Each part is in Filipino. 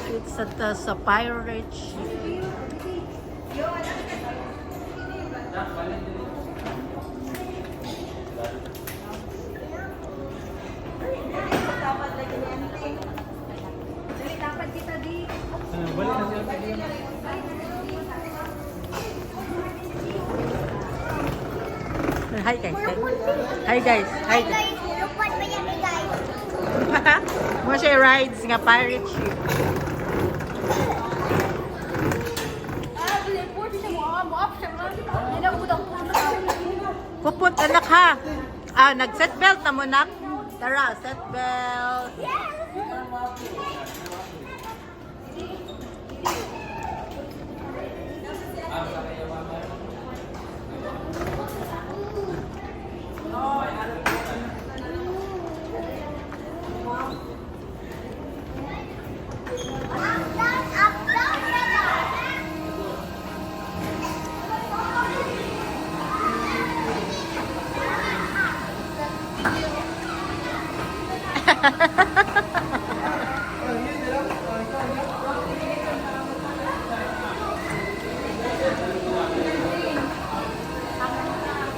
It's at sa pirate ship. Dapat kita di. Hi guys. Hi guys. Hi guys. Lupad pa yan guys. Mo siya rides nga pirate ship. Puput anak ha. Nag-set belt na mo nak. Tara, set belt.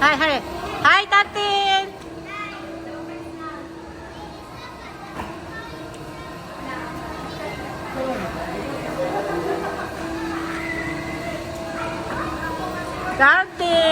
Hi, hi. Hi, Tatin. Tatin.